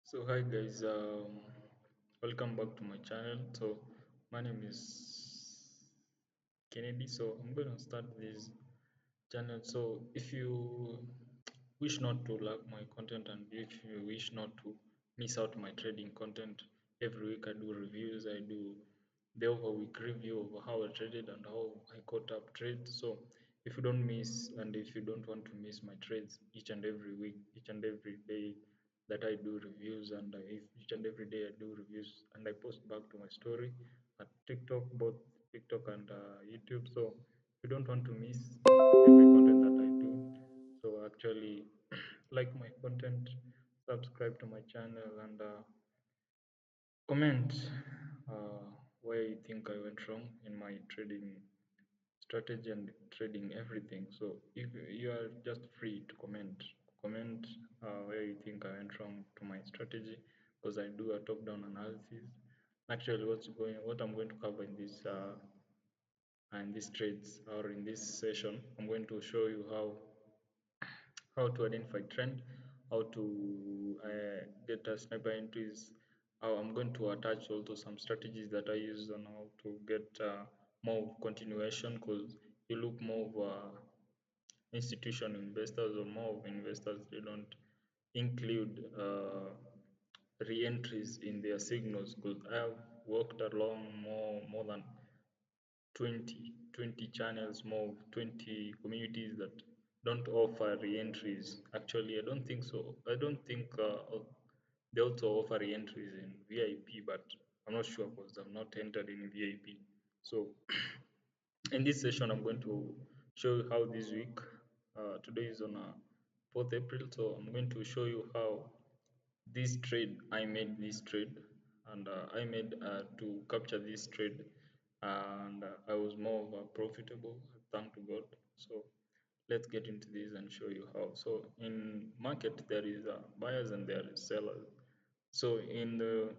So hi guys, welcome back to my channel. So my name is Kennedy. So I'm gonna start this channel. So if you wish not to lack my content and if you wish not to miss out my trading content, every week I do reviews. I do the overweek review of how I traded and how I caught up trades. So if you don't miss and if you don't want to miss my trades each and every week, each and every day that I do reviews and if each and every day I do reviews and I post back to my story at TikTok, both TikTok and YouTube. So if you don't want to miss every content that I do, so actually like my content, subscribe to my channel and comment uh, where you think I went wrong in my trading strategy and trading everything. So if you are just free to comment where you think I went wrong to my strategy, because I do a top-down analysis. Actually, what I'm going to cover in this and these trades or in this session, I'm going to show you how to identify trend, how to get a sniper entries. How I'm going to attach also some strategies that I use on how to get more continuation, because you look more of institutional investors or more of investors, they don't include re-entries in their signals, because I have worked along more than 20 channels, more 20 communities that don't offer re-entries. Actually, I don't think so. I don't think they also offer re-entries in VIP, but I'm not sure because I'm not entered in VIP. So in this session, I'm going to show you how this week, today is on 4th April, so I'm going to show you how this trade, I made this trade and I made to capture this trade and I was more of a profitable, thank to God. So let's get into this and show you how. So in market, there is buyers and there is sellers. So in the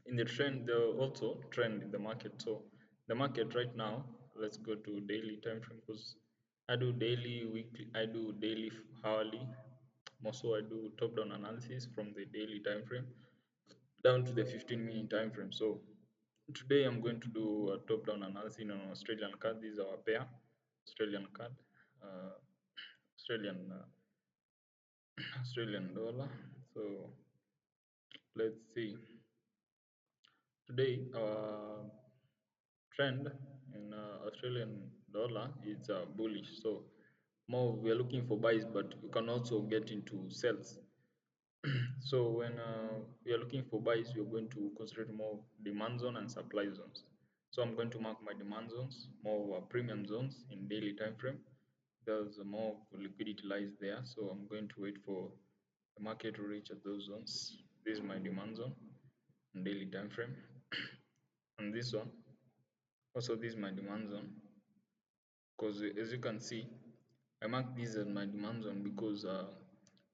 in the trend, there are also trend in the market. So the market right now, let's go to daily time frame, because I do daily, weekly, I do daily, hourly. Also, I do top-down analysis from the daily time frame down to the 15-minute time frame. So today I'm going to do a top-down analysis on Australian card. This is our pair, Australian card, uh, Australian Australian dollar. So let's see. Today our trend in Australian dollar is bullish. So more we are looking for buys, but you can also get into sells. So when we are looking for buys, we are going to concentrate more demand zone and supply zones. So I'm going to mark my demand zones, more of our premium zones in daily time frame. There's more liquidity lies there, so I'm going to wait for the market to reach at those zones. This is my demand zone in daily time frame, and this one also this is my demand zone, because as you can see, I marked this as my demand zone because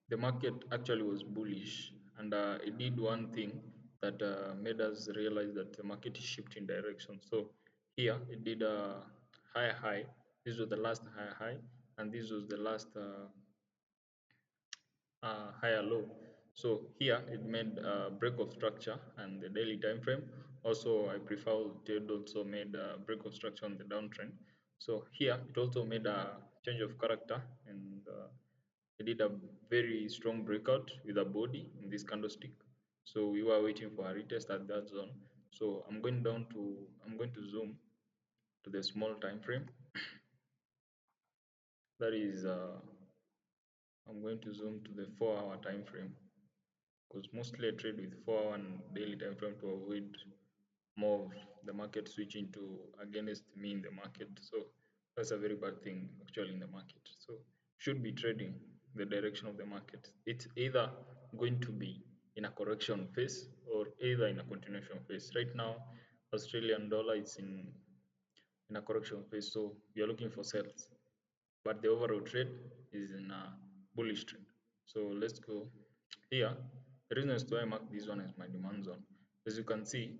the market actually was bullish and it did one thing that made us realize that the market is shifting direction. So here it did a high. This was the last high, and this was the last higher low. So here it made a break of structure and the daily time frame. Also, I prefer it also made a break of structure on the downtrend. So here it also made a change of character and it did a very strong breakout with a body in this candlestick. So we were waiting for a retest at that zone. So I'm going to zoom to the small time frame. That is, I'm going to zoom to the 4-hour time frame, because mostly I trade with 4-hour and daily time frame to avoid more of the market switching to against me in the market. So that's a very bad thing actually in the market. So should be trading the direction of the market. It's either going to be in a correction phase or either in a continuation phase. Right now, Australian dollar is in a correction phase, so we are looking for sales. But the overall trade is in a bullish trend. So let's go here. The reason is why I mark this one as my demand zone. As you can see,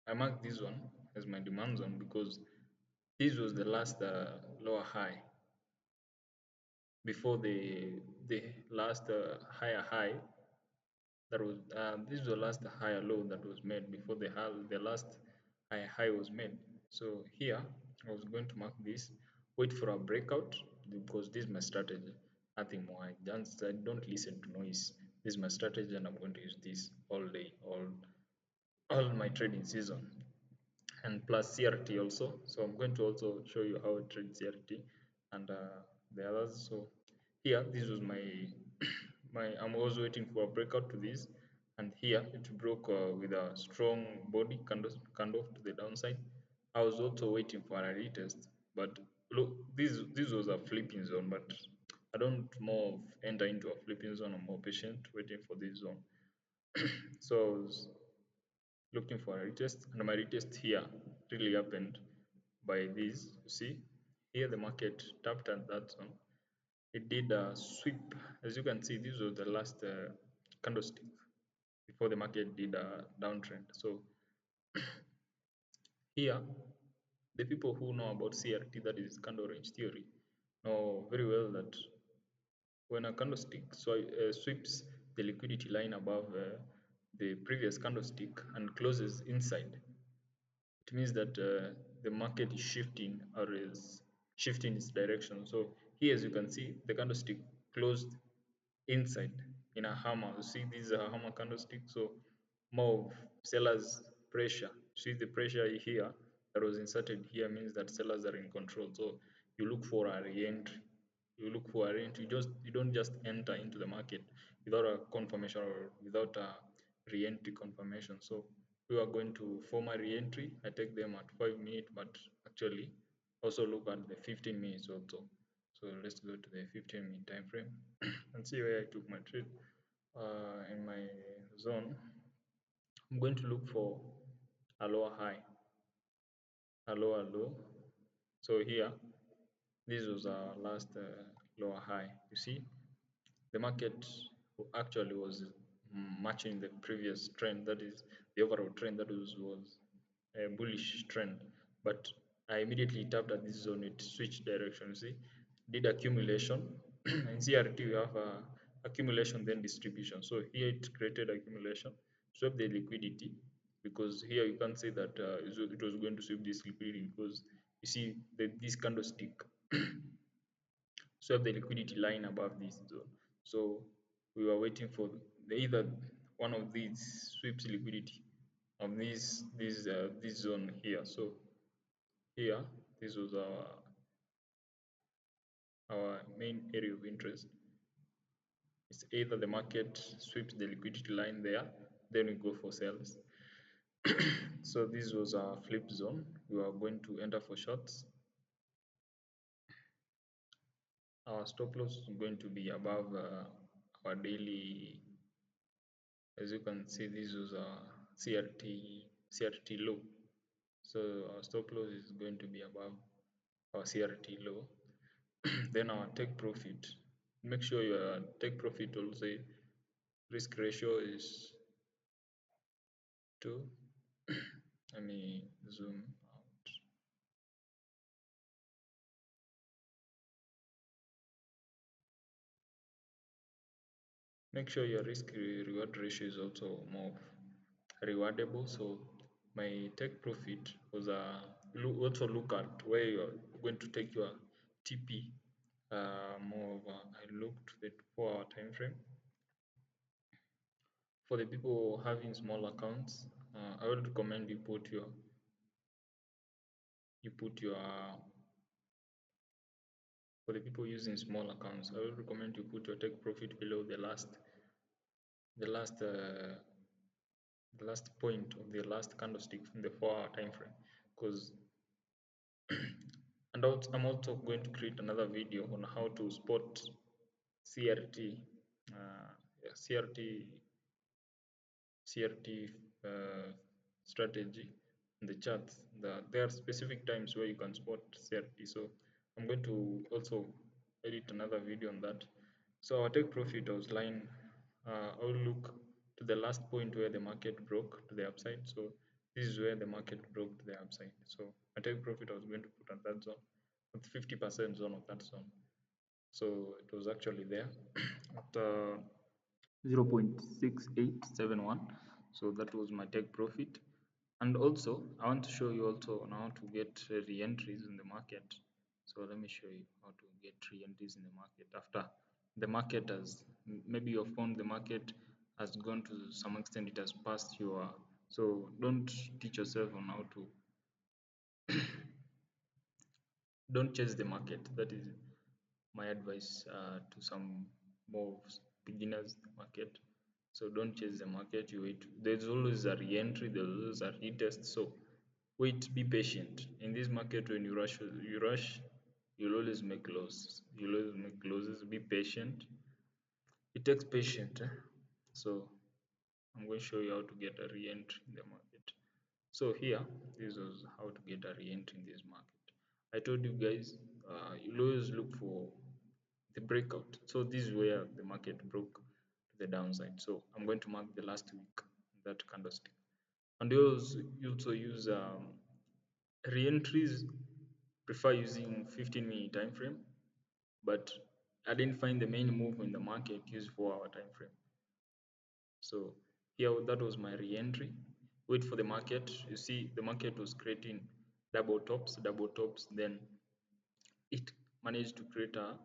I marked this one as my demand zone because this was the last lower high before the last higher high That was this was the last higher low that was made before the last high was made. So here I was going to mark this, wait for a breakout, because this is my strategy, nothing more. I don't listen to noise. This is my strategy, and I'm going to use this all day, all my trading season, and plus CRT also. So I'm going to also show you how to trade CRT and the others. So here, this was my I was waiting for a breakout to this, and here it broke with a strong body kind of to the downside. I was also waiting for a retest, but look, this was a flipping zone, but I don't more enter into a flipping zone. I'm more patient waiting for this zone. So I was looking for a retest, and my retest here really happened by this. You see here the market tapped at that zone, it did a sweep. As you can see, this was the last candlestick before the market did a downtrend. So here the people who know about CRT, that is candle range theory, know very well that when a candlestick sweeps the liquidity line above the previous candlestick and closes inside, it means that the market is shifting or is shifting its direction. So here, as you can see, the candlestick closed inside in a hammer. You see, this is a hammer candlestick. So more of sellers pressure. See the pressure here that was inserted here means that sellers are in control. So you look for a re-entry. You look for a re-entry. You don't just enter into the market without a confirmation or without a re-entry confirmation. So we are going to form a re-entry. I take them at 5 minutes, but actually also look at the 15 minutes also. So let's go to the 15-minute time frame and see where I took my trade. In my zone, I'm going to look for a lower high, a lower low. So here, this was our last lower high. You see, the market actually was matching the previous trend, that is the overall trend that was a bullish trend, but I immediately tapped at this zone, it switched direction. You see, did accumulation. In CRT we have accumulation then distribution. So here it created accumulation, swept the liquidity, because here you can't say that it was going to sweep this liquidity, because you see this candlestick swap the liquidity line above this zone. So we were waiting for either one of these sweeps liquidity on this zone here. So here, this was our main area of interest. It's either the market sweeps the liquidity line there, then we go for sales. So this was our flip zone. We are going to enter for shorts. Our stop loss is going to be above our daily. As you can see, this was a CRT low. So our stop loss is going to be above our CRT low. Then our take profit. Make sure your take profit also risk ratio is 2. Let me zoom out. Make sure your risk reward ratio is also more rewardable. So my take profit was also look at where you are going to take your TP. I looked at 4-hour time frame. For the people having small accounts, I would recommend you put your for the people using small accounts, I would recommend you put your take profit below the last uh, the last point of the last candlestick in the 4-hour time frame, because and I'm also going to create another video on how to spot CRT, CRT strategy in the charts. There are specific times where you can spot CRT. So I'm going to also edit another video on that. So our take profit was line. I will look to the last point where the market broke to the upside. So this is where the market broke to the upside. So my take profit I was going to put at that zone, at 50% zone of that zone. So it was actually there. But, 0.6871. So that was my take profit. And also I want to show you also on how to get re-entries in the market. So let me show you how to get re-entries in the market after the market has, maybe you have found the market has gone to some extent, it has passed your, so don't teach yourself on how to don't chase the market. That is my advice to some more beginners market. So don't chase the market, you wait. There's always a re-entry, there's always a retest. So wait, be patient. In this market, when you rush, you'll always make losses. You'll always make losses. Be patient. It takes patience. So I'm going to show you how to get a re-entry in the market. So here, this is how to get a re-entry in this market. I told you guys, you'll always look for the breakout. So this is where the market broke to the downside. So I'm going to mark the last week, that candlestick. And you also use re-entries, prefer using 15-minute time frame, but I didn't find the main move in the market use 4-hour time frame. So here, that was my re-entry. Wait for the market. You see the market was creating double tops, then it managed to create a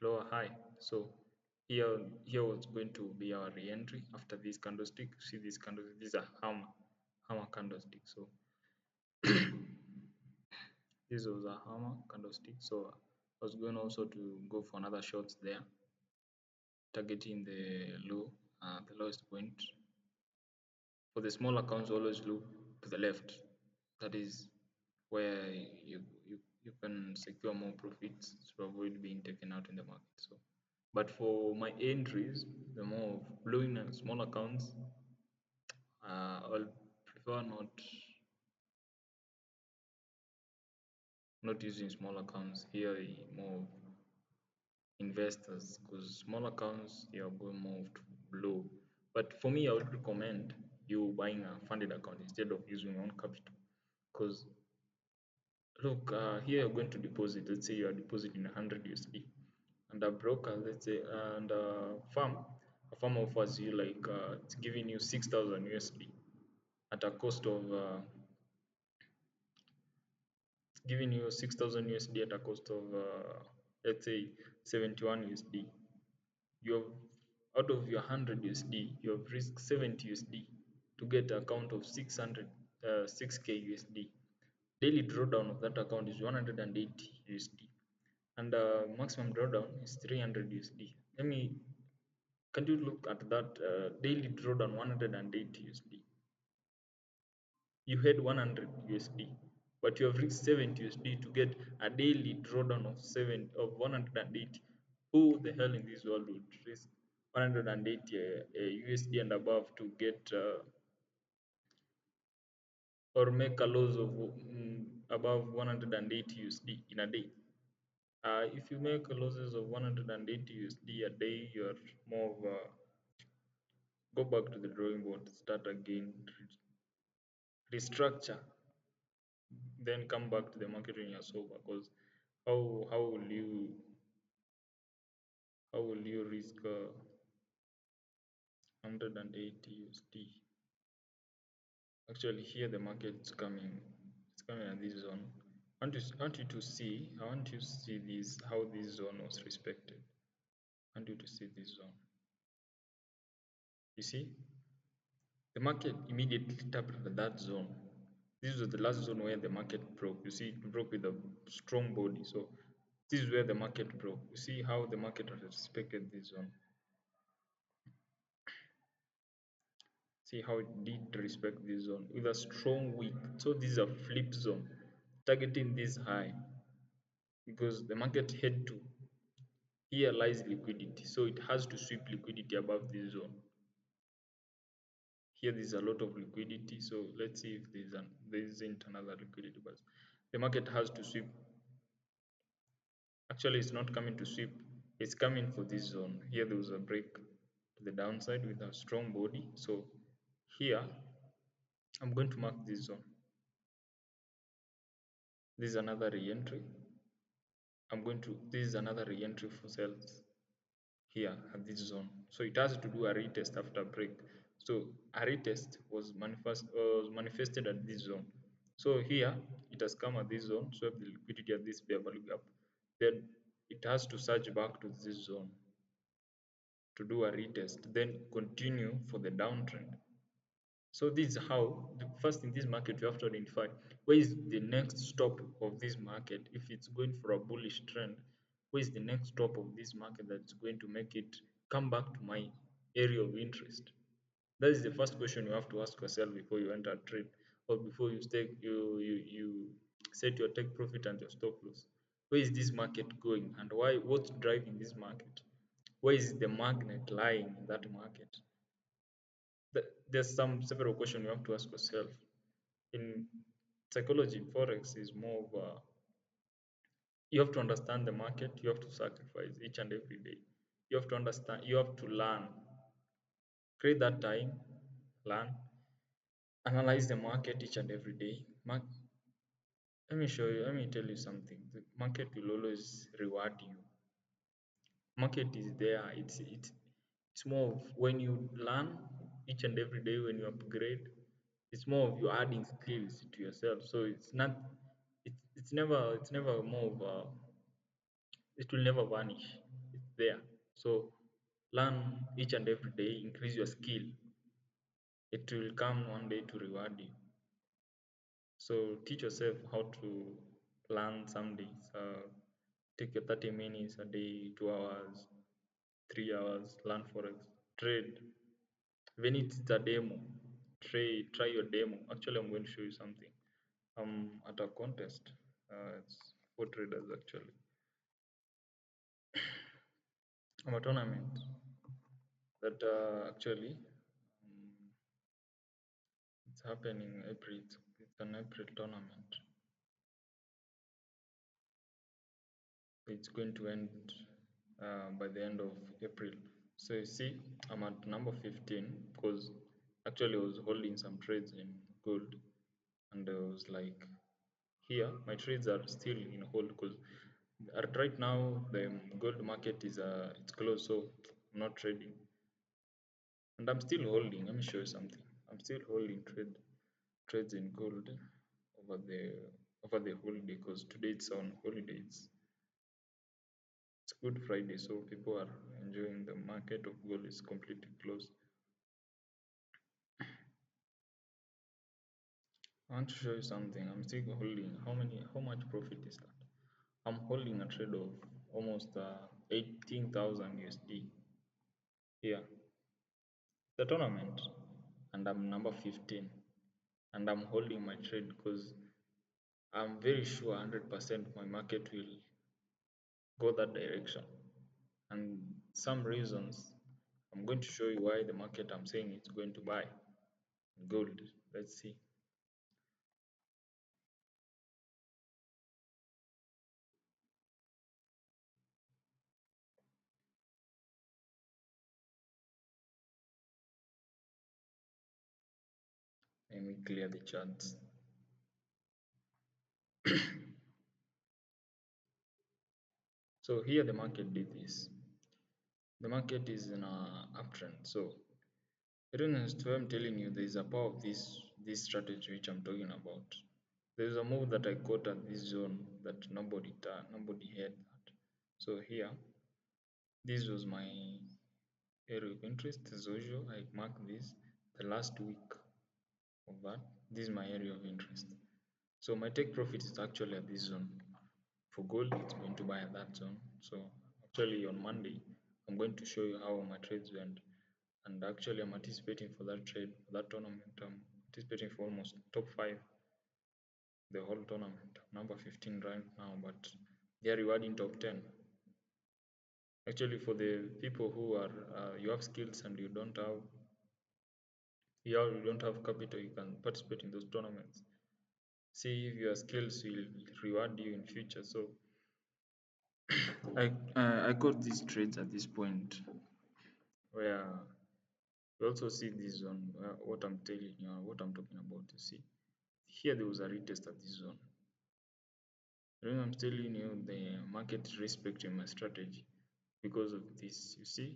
lower high. So here was going to be our re-entry after this candlestick. See this candlestick, this is a hammer candlestick. So this was a hammer candlestick. So I was going also to go for another short there, targeting the low, the lowest point. For the small accounts, always look to the left. That is where you can secure more profits to avoid being taken out in the market. So, but for my entries, the more blowing and small accounts, I'll prefer not using small accounts here. More of investors, because small accounts they are going more to blow. But for me, I would recommend you buying a funded account instead of using your own capital, because look, here you're going to deposit. Let's say you are depositing 100 USD, and a broker, let's say, and a firm offers you like it's giving you 6,000 USD at a cost of giving you 6,000 USD at a cost of let's say 71 USD. You have, out of your 100 USD, you have risked 70 USD to get an account of 6k USD. Daily drawdown of that account is 180 USD, and maximum drawdown is 300 USD. Can you look at that daily drawdown 180 USD? You had 100 USD, but you have reached 70 USD to get a daily drawdown of 180. Who the hell in this world would risk 180 USD and above to get or make a loss of above 180 USD in a day? If you make losses of 180 USD a day, you're more of a go back to the drawing board, start again, restructure, then come back to the market when you're sober. Because how will you risk 180 USD? Actually, here the market's coming. It's coming at this zone. I want you to see. I want you to see this. How this zone was respected. I want you to see this zone. You see, the market immediately tapped at that zone. This was the last zone where the market broke. You see, it broke with a strong body. So this is where the market broke. You see how the market has respected this zone. See how it did respect this zone with a strong wick. So this is a flip zone targeting this high because the market had to. Here lies liquidity. So it has to sweep liquidity above this zone. Here there's a lot of liquidity. So let's see if there isn't another liquidity, but the market has to sweep. Actually, it's not coming to sweep. It's coming for this zone. Here there was a break to the downside with a strong body. So here I'm going to mark this zone. This is another re-entry. This is another re-entry for sales. here at this zone. So it has to do a retest after break. So a retest was manifested at this zone. So here it has come at this zone, so the liquidity at this bear value gap. Then it has to surge back to this zone to do a retest, then continue for the downtrend. So this is how, first in this market, you have to identify where is the next stop of this market. If it's going for a bullish trend, where is the next stop of this market that's going to make it come back to my area of interest? That is the first question you have to ask yourself before you enter a trade, or before you you set your take profit and your stop loss. Where is this market going, and why? What's driving this market? Where is the magnet lying in that market? There's some several questions you have to ask yourself. In psychology, forex is more of a, you have to understand the market, you have to sacrifice each and every day. You have to understand, you have to learn, create that time, learn, analyze the market each and every day. Let me show you, let me tell you something. The market will always reward you. Market is there. It's more of when you learn each and every day, when you upgrade, it's more of you adding skills to yourself. So it's not, it's never more of it will never vanish. It's there. So learn each and every day, increase your skill. It will come one day to reward you. So teach yourself how to learn some days. Take your 30 minutes a day, 2 hours, 3 hours, learn forex, trade. Even if it's a demo, try your demo. Actually, I'm going to show you something. I'm at a contest. It's for traders actually. I'm a tournament that actually it's happening in April. It's an April tournament. It's going to end by the end of April. So you see, I'm at number 15 because actually I was holding some trades in gold, and I was like, here my trades are still in hold because right now the gold market is it's closed, so I'm not trading, and I'm still holding. Let me show you something. I'm still holding trades in gold over the holiday because today it's on holidays. It's Good Friday, so people are enjoying. The market of gold is completely closed. I want to show you something. I'm still holding. How much profit is that? I'm holding a trade of almost 18,000 USD here. The tournament, and I'm number 15, and I'm holding my trade because I'm very sure 100% my market will go that direction. And some reasons, I'm going to show you why the market I'm saying it's going to buy gold. Let's see. Let me clear the charts. So here the market did this. The market is in a uptrend. So Retests, why I'm telling you, there is a power of this strategy which I'm talking about. There is a move that I caught at this zone that nobody had that. So here, this was my area of interest. As usual, I marked this the last week of that. This is my area of interest. So my take profit is actually at this zone. For gold, it's going to buy at that zone. So actually on Monday, I'm going to show you how my trades went. And actually I'm anticipating for that trade, for that tournament. I'm anticipating for almost top 5 the whole tournament. Number 15 right now, but they are rewarding top 10. Actually, for the people who are you have skills and you don't have capital, you can participate in those tournaments. See if your skills will reward you in future. So I got these trades at this point where you also see this zone, what I'm telling you, what I'm talking about. You see, here there was a retest at this zone. I'm telling you, the market is respecting my strategy. because of this. You see,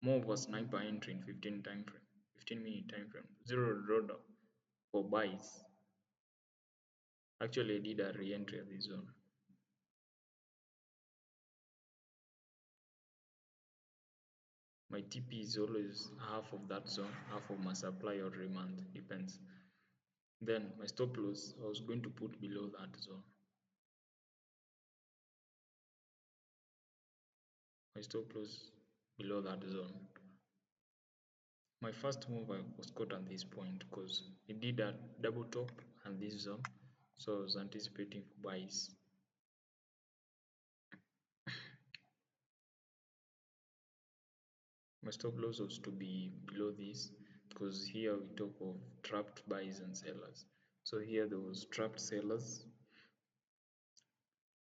more of a sniper entry in 15-minute time frame, zero drawdown for buys. Actually, I did a re-entry at this zone. My TP is always half of that zone, half of my supply or demand, depends. Then my stop loss, I was going to put below that zone. My stop loss below that zone. My first move I was caught at this point because it did a double top and this zone, so I was anticipating for buys. My stop loss was to be below this because here we talk of trapped buys and sellers. So here there was trapped sellers.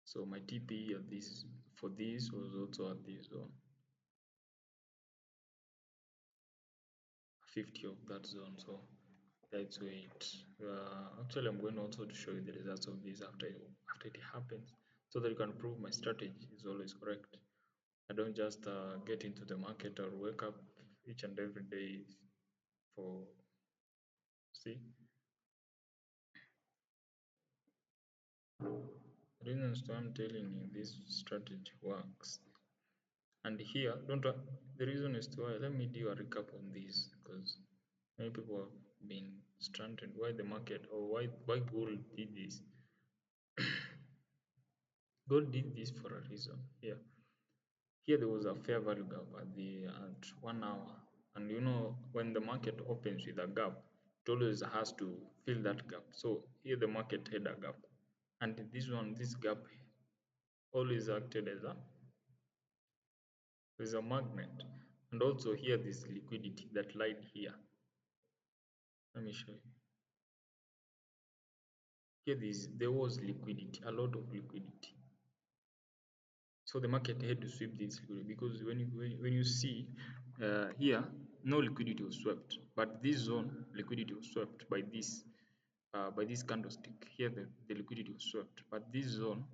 So my TP at this for this was also at this zone. 50 of that zone. So that's where it. Actually, I'm going also to show you the results of this after it happens, so that you can prove my strategy is always correct. I don't just get into the market or wake up each and every day for see. Reasons to I'm telling you this strategy works. And here, don't the reason is to why. Let me do a recap on this because many people have been stranded. Why the market or why gold did this? Gold did this for a reason. Here there was a fair value gap at 1 hour, and you know when the market opens with a gap, it always has to fill that gap. So here the market had a gap, and this gap always acted as a magnet, and also here this liquidity that lied here. Let me show you. Here there was liquidity, a lot of liquidity. So the market had to sweep this liquidity because when you see here, no liquidity was swept, but this zone liquidity was swept by this candlestick. Here the liquidity was swept, but this zone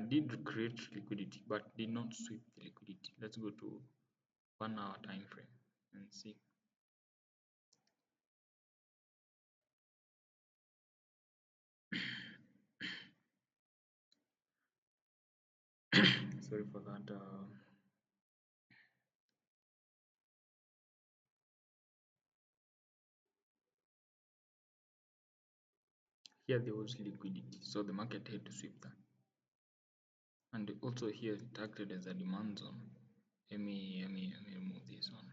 did create liquidity but did not sweep the liquidity. Let's go to 1 hour time frame and see. Sorry for that. Here there was liquidity, so the market had to sweep that. And also here it acted as a demand zone. Let me remove this one.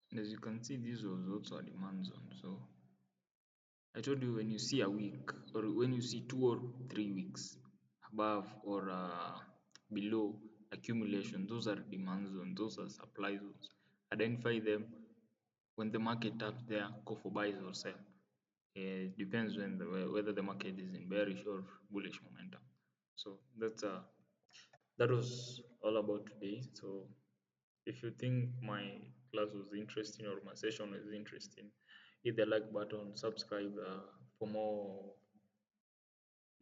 And as you can see, this was also a demand zone. So I told you when you see a week or when you see 2 or 3 weeks above or below accumulation, those are demand zones, those are supply zones. Identify them. When the market taps there, go for buys or sell. It depends whether the market is in bearish or bullish momentum. So that was all about today. So if you think my class was interesting or my session was interesting, hit the like button, subscribe for more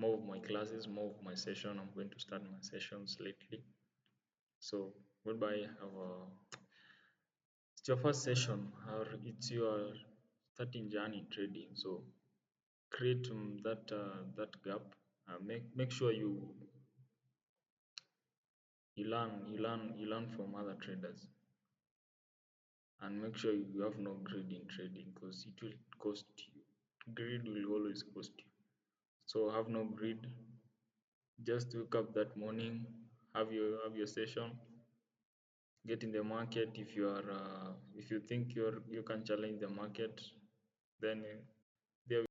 of my classes, more of my session. I'm going to start my sessions lately. So goodbye. It's your first session or it's your starting journey in trading. So create that gap. Make sure you learn from other traders, and make sure you have no greed in trading because it will cost you. Greed will always cost you. So have no greed. Just wake up that morning, have your session, get in the market. If you think you can challenge the market, then